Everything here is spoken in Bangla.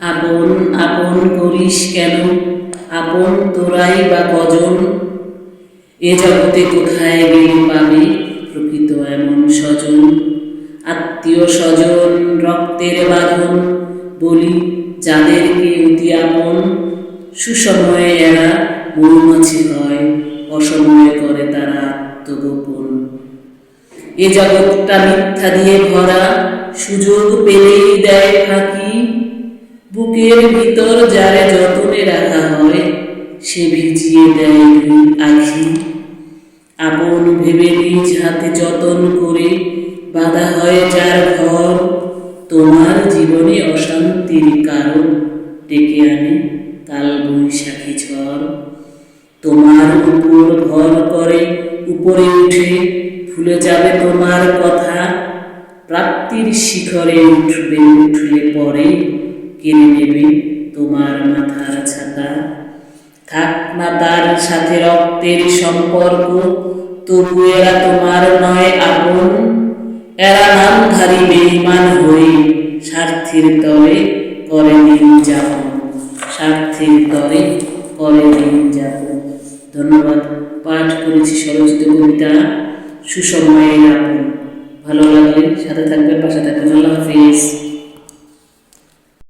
আপন আপন করিস কেন, আপন তোরাই বা কজন? এ জগতে কোথায় গেলে পাবে প্রকৃত এমন স্বজন? আত্মীয় স্বজন রক্তের বাঁধন বলি যাদেরকে অতি আপন, সুসময়ে এরা মৌমাছি হয়, অসময়ে করে তারা আত্মগোপন। এ জগৎটা মিথ্যা দিয়ে ভরা, সুযোগ পেলেই দেয় ফাঁকি। বুকের ভিতর যারে যতনে রাখা হয়, সে ভিজিয়ে দেয় দুই আখি। আপন ভেবে নিজ হাতে যতন করে বাঁধা হয় যার ঘর, তোমার জীবনে অশান্তির কারণ ডেকে আনে কাল বৈশাখী ঝড়। তোমার উপর ভর করে উপরে উঠে ভুলে যাবে তোমার কথা, প্রাপ্তির শিখরে উঠলে পরে কেড়ে নেবে তোমার মাথার ছাতা। থাক না তার সাথে রক্তের সম্পর্ক, তবু এরা তোমার নয় আপন। এরা নামধারী বেঈমান হয়ে স্বার্থের তরে করে দিন যাপন, স্বার্থের তরে করে দিন যাপন। ধন্যবাদ। পাঠ করেছি স্বরচিত কবিতা সুসময়ের আপন। ভালো লাগলে সাথে থাকবেন, পাশে থাকবেন। আল্লাহ হাফিজ।